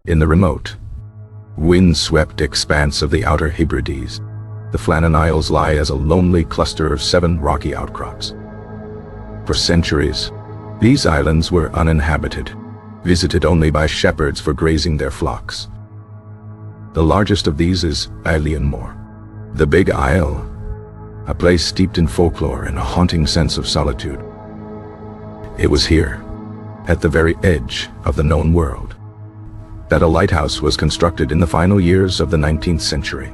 In the remote, wind-swept expanse of the Outer Hebrides, the Flannan Isles lie as a lonely cluster of 7 rocky outcrops. For centuries, these islands were uninhabited, visited only by shepherds for grazing their flocks. The largest of these is Eilean Mor, the Big Isle, a place steeped in folklore and a haunting sense of solitude. It was here, at the very edge of the known world, that a lighthouse was constructed in the final years of the 19th century.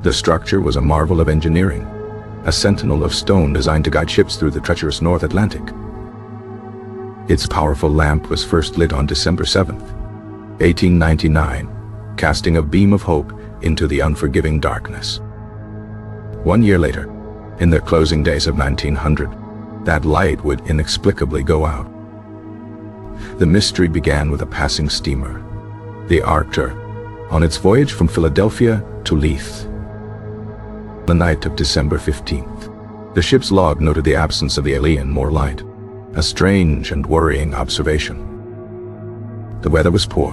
The structure was a marvel of engineering, a sentinel of stone designed to guide ships through the treacherous North Atlantic. Its powerful lamp was first lit on December 7, 1899, casting a beam of hope into the unforgiving darkness. 1 year later, in the closing days of 1900, that light would inexplicably go out. The mystery began with a passing steamer, the Arctur, on its voyage from Philadelphia to Leith. The night of December 15th, the ship's log noted the absence of the Eilean Mor Light, a strange and worrying observation. The weather was poor,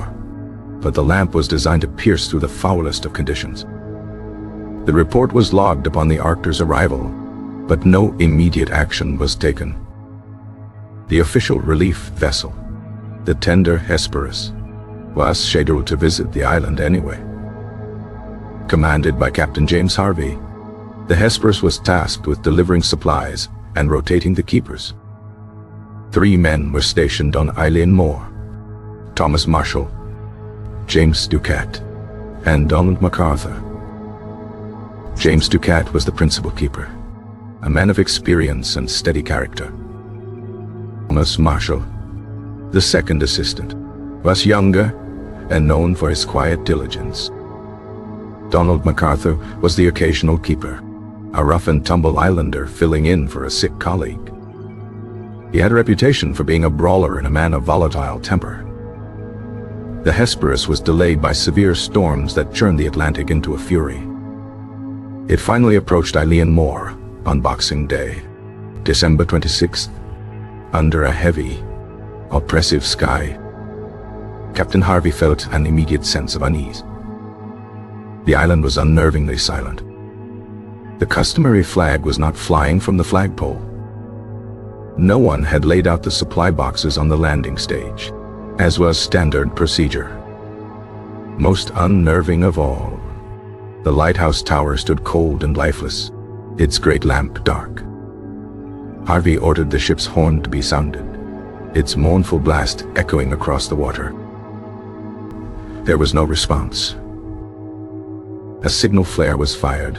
but the lamp was designed to pierce through the foulest of conditions. The report was logged upon the Arctur's arrival, but no immediate action was taken. The official relief vessel, the tender Hesperus, was scheduled to visit the island anyway. Commanded by Captain James Harvey, the Hesperus was tasked with delivering supplies and rotating the keepers. 3 men were stationed on Eilean Mor: Thomas Marshall, James Ducat, and Donald MacArthur. James Ducat was the principal keeper, a man of experience and steady character. Thomas Marshall, the second assistant, was younger and known for his quiet diligence. Donald MacArthur was the occasional keeper, a rough-and-tumble islander filling in for a sick colleague. He had a reputation for being a brawler and a man of volatile temper. The Hesperus was delayed by severe storms that churned the Atlantic into a fury. It finally approached Eilean Mor on Boxing Day, December 26th, under a heavy, oppressive sky. Captain Harvey felt an immediate sense of unease. The island was unnervingly silent. The customary flag was not flying from the flagpole. No one had laid out the supply boxes on the landing stage, as was standard procedure. Most unnerving of all, the lighthouse tower stood cold and lifeless, its great lamp dark. Harvey ordered the ship's horn to be sounded, its mournful blast echoing across the water. There was no response. A signal flare was fired,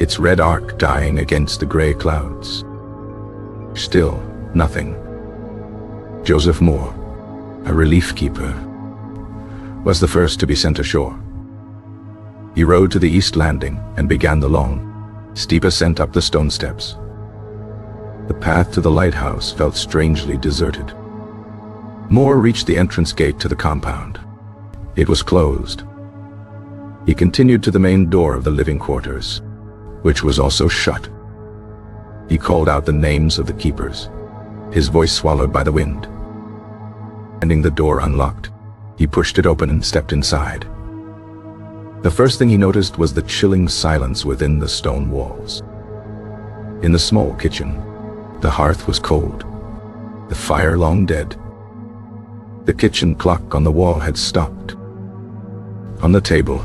its red arc dying against the gray clouds. Still nothing. Joseph Moore, a relief keeper, was the first to be sent ashore. He rowed to the east landing and began the long, steep ascent up the stone steps. The path to the lighthouse felt strangely deserted. Moore reached the entrance gate to the compound. It was closed. He continued to the main door of the living quarters, which was also shut. He called out the names of the keepers, his voice swallowed by the wind. Finding the door unlocked, he pushed it open and stepped inside. The first thing he noticed was the chilling silence within the stone walls. In the small kitchen, the hearth was cold, the fire long dead. The kitchen clock on the wall had stopped. On the table,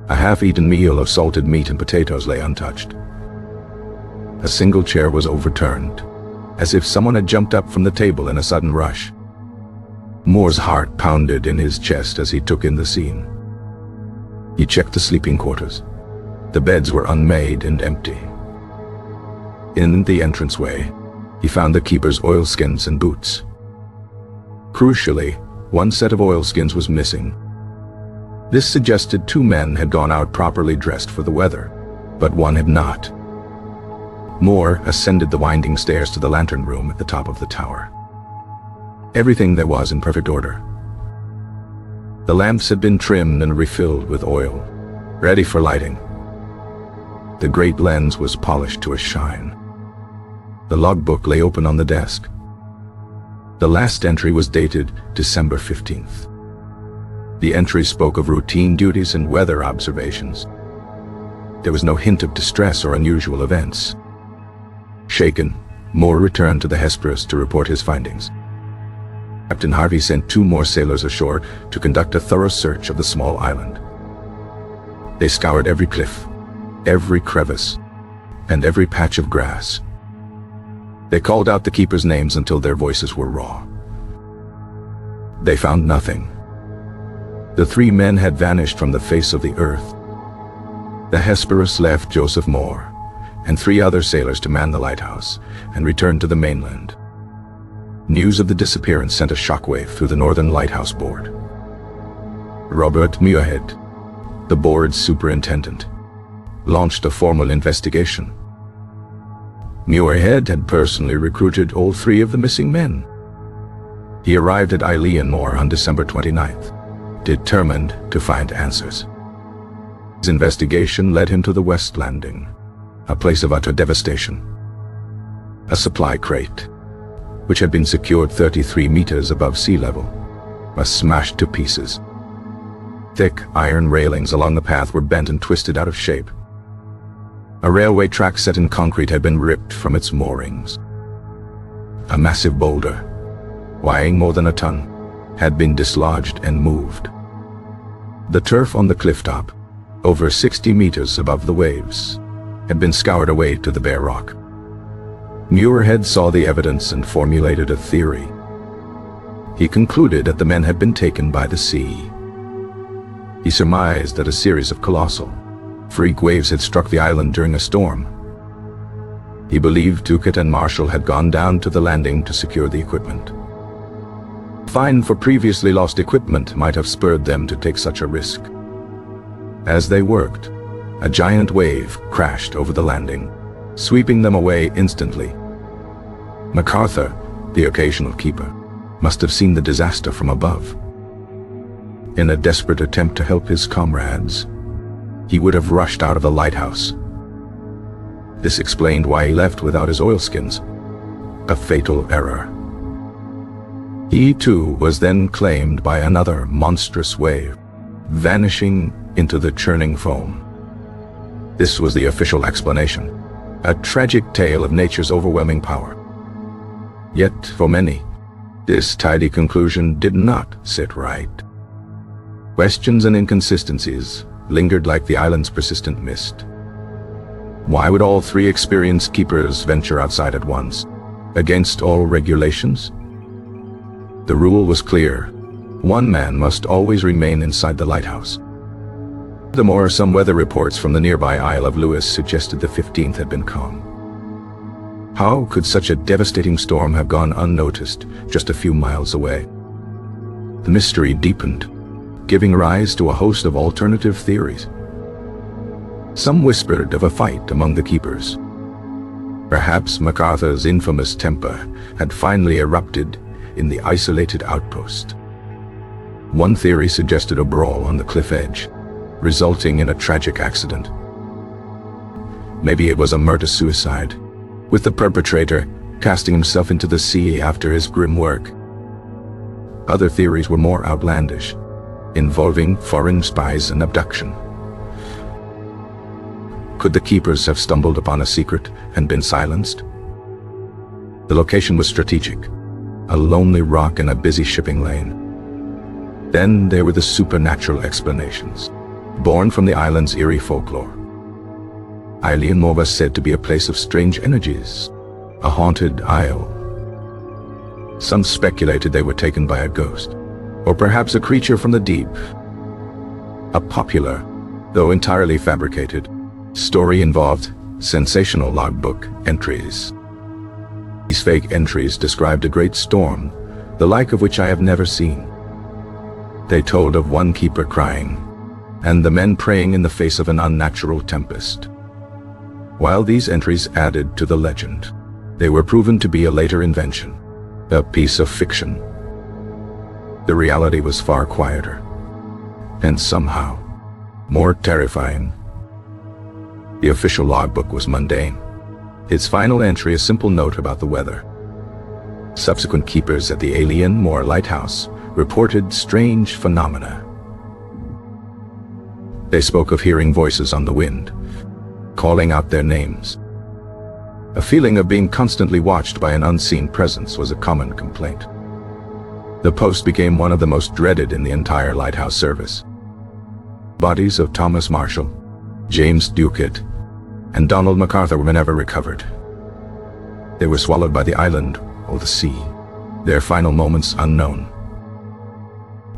a half-eaten meal of salted meat and potatoes lay untouched. A single chair was overturned, as if someone had jumped up from the table in a sudden rush. Moore's heart pounded in his chest as he took in the scene. He checked the sleeping quarters. The beds were unmade and empty. In the entranceway, he found the keeper's oilskins and boots. Crucially, one set of oilskins was missing. This suggested 2 men had gone out properly dressed for the weather, but one had not. Moore ascended the winding stairs to the lantern room at the top of the tower. Everything there was in perfect order. The lamps had been trimmed and refilled with oil, ready for lighting. The great lens was polished to a shine. The logbook lay open on the desk. The last entry was dated December 15th. The entry spoke of routine duties and weather observations. There was no hint of distress or unusual events. Shaken, Mor returned to the Hesperus to report his findings. Captain Harvey sent 2 more sailors ashore to conduct a thorough search of the small island. They scoured every cliff, every crevice, and every patch of grass. They called out the keepers' names until their voices were raw. They found nothing. The 3 men had vanished from the face of the earth. The Hesperus left Joseph Mor and 3 other sailors to man the lighthouse and returned to the mainland. News of the disappearance sent a shockwave through the Northern Lighthouse Board. Robert Muirhead, the board's superintendent, launched a formal investigation. Muirhead had personally recruited all 3 of the missing men. He arrived at Eilean Mor on December 29th, determined to find answers. His investigation led him to the West Landing, a place of utter devastation. A supply crate, which had been secured 33 meters above sea level, was smashed to pieces. Thick iron railings along the path were bent and twisted out of shape. A railway track set in concrete had been ripped from its moorings. A massive boulder, weighing more than a ton, had been dislodged and moved. The turf on the cliff top, over 60 meters above the waves, had been scoured away to the bare rock. Muirhead saw the evidence and formulated a theory. He concluded that the men had been taken by the sea. He surmised that a series of colossal, freak waves had struck the island during a storm. He believed Tuckett and Marshall had gone down to the landing to secure the equipment. Fine for previously lost equipment might have spurred them to take such a risk. As they worked, a giant wave crashed over the landing, sweeping them away instantly. MacArthur, the occasional keeper, must have seen the disaster from above. In a desperate attempt to help his comrades, he would have rushed out of the lighthouse. This explained why he left without his oilskins, a fatal error. He too was then claimed by another monstrous wave, vanishing into the churning foam. This was the official explanation, a tragic tale of nature's overwhelming power. Yet, for many, this tidy conclusion did not sit right. Questions and inconsistencies lingered like the island's persistent mist. Why would all 3 experienced keepers venture outside at once, against all regulations? The rule was clear. 1 man must always remain inside the lighthouse. Furthermore, some weather reports from the nearby Isle of Lewis suggested the 15th had been calm. How could such a devastating storm have gone unnoticed just a few miles away? The mystery deepened, giving rise to a host of alternative theories. Some whispered of a fight among the keepers. Perhaps MacArthur's infamous temper had finally erupted in the isolated outpost. One theory suggested a brawl on the cliff edge, resulting in a tragic accident. Maybe it was a murder-suicide, with the perpetrator casting himself into the sea after his grim work. Other theories were more outlandish, involving foreign spies and abduction. Could the keepers have stumbled upon a secret and been silenced? The location was strategic, a lonely rock in a busy shipping lane. Then there were the supernatural explanations, born from the island's eerie folklore. Eilean Mor was said to be a place of strange energies, a haunted isle. Some speculated they were taken by a ghost, or perhaps a creature from the deep. A popular, though entirely fabricated, story involved sensational logbook entries. These fake entries described a great storm, the like of which I have never seen. They told of one keeper crying, and the men praying in the face of an unnatural tempest. While these entries added to the legend, they were proven to be a later invention, a piece of fiction. The reality was far quieter, and somehow more terrifying. The official logbook was mundane. Its final entry, a simple note about the weather. Subsequent keepers at the Eilean Mor Lighthouse reported strange phenomena. They spoke of hearing voices on the wind, calling out their names. A feeling of being constantly watched by an unseen presence was a common complaint. The post became one of the most dreaded in the entire lighthouse service. Bodies of Thomas Marshall, James Ducat, and Donald MacArthur were never recovered. They were swallowed by the island or the sea, their final moments unknown.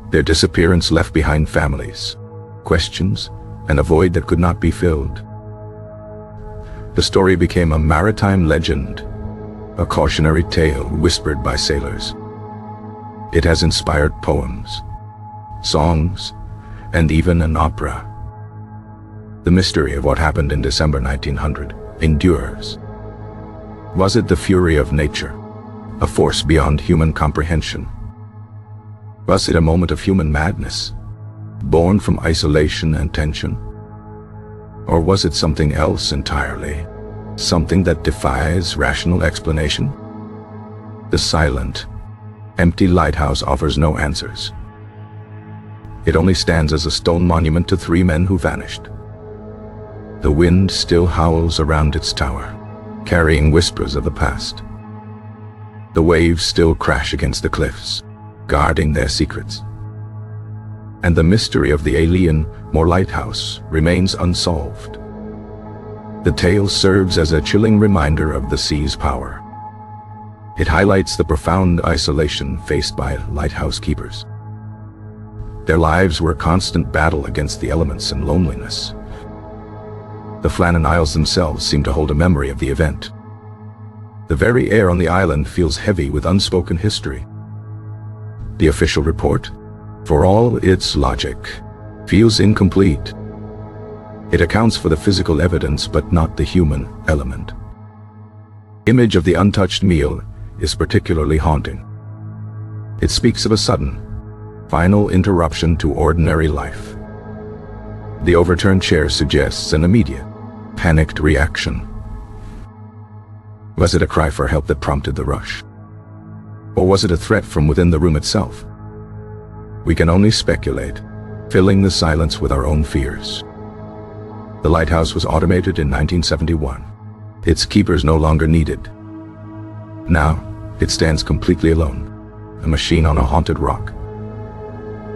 Their disappearance left behind families, questions, and a void that could not be filled. The story became a maritime legend, a cautionary tale whispered by sailors. It has inspired poems, songs, and even an opera. The mystery of what happened in December 1900 endures. Was it the fury of nature, a force beyond human comprehension? Was it a moment of human madness, born from isolation and tension? Or was it something else entirely, something that defies rational explanation? The silent, empty lighthouse offers no answers. It only stands as a stone monument to three men who vanished. The wind still howls around its tower, carrying whispers of the past. The waves still crash against the cliffs, guarding their secrets. And the mystery of the Eilean Mor Lighthouse remains unsolved. The tale serves as a chilling reminder of the sea's power. It highlights the profound isolation faced by lighthouse keepers. Their lives were a constant battle against the elements and loneliness. The Flannan Isles themselves seem to hold a memory of the event. The very air on the island feels heavy with unspoken history. The official report, for all its logic, feels incomplete. It accounts for the physical evidence but not the human element. The image of the untouched meal is particularly haunting. It speaks of a sudden, final interruption to ordinary life. The overturned chair suggests an immediate, panicked reaction. Was it a cry for help that prompted the rush? Or was it a threat from within the room itself? We can only speculate, filling the silence with our own fears. The lighthouse was automated in 1971. Its keepers no longer needed. Now, it stands completely alone, a machine on a haunted rock.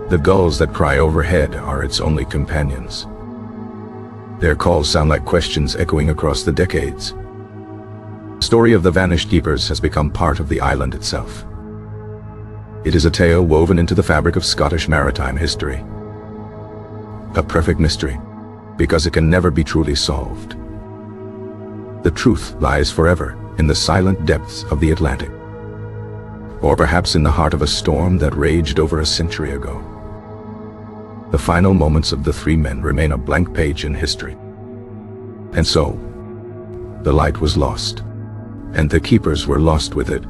The gulls that cry overhead are its only companions. Their calls sound like questions echoing across the decades. The story of the vanished keepers has become part of the island itself. It is a tale woven into the fabric of Scottish maritime history. A perfect mystery, because it can never be truly solved. The truth lies forever in the silent depths of the Atlantic, or perhaps in the heart of a storm that raged over a century ago. The final moments of the three men remain a blank page in history. And so, the light was lost, and the keepers were lost with it,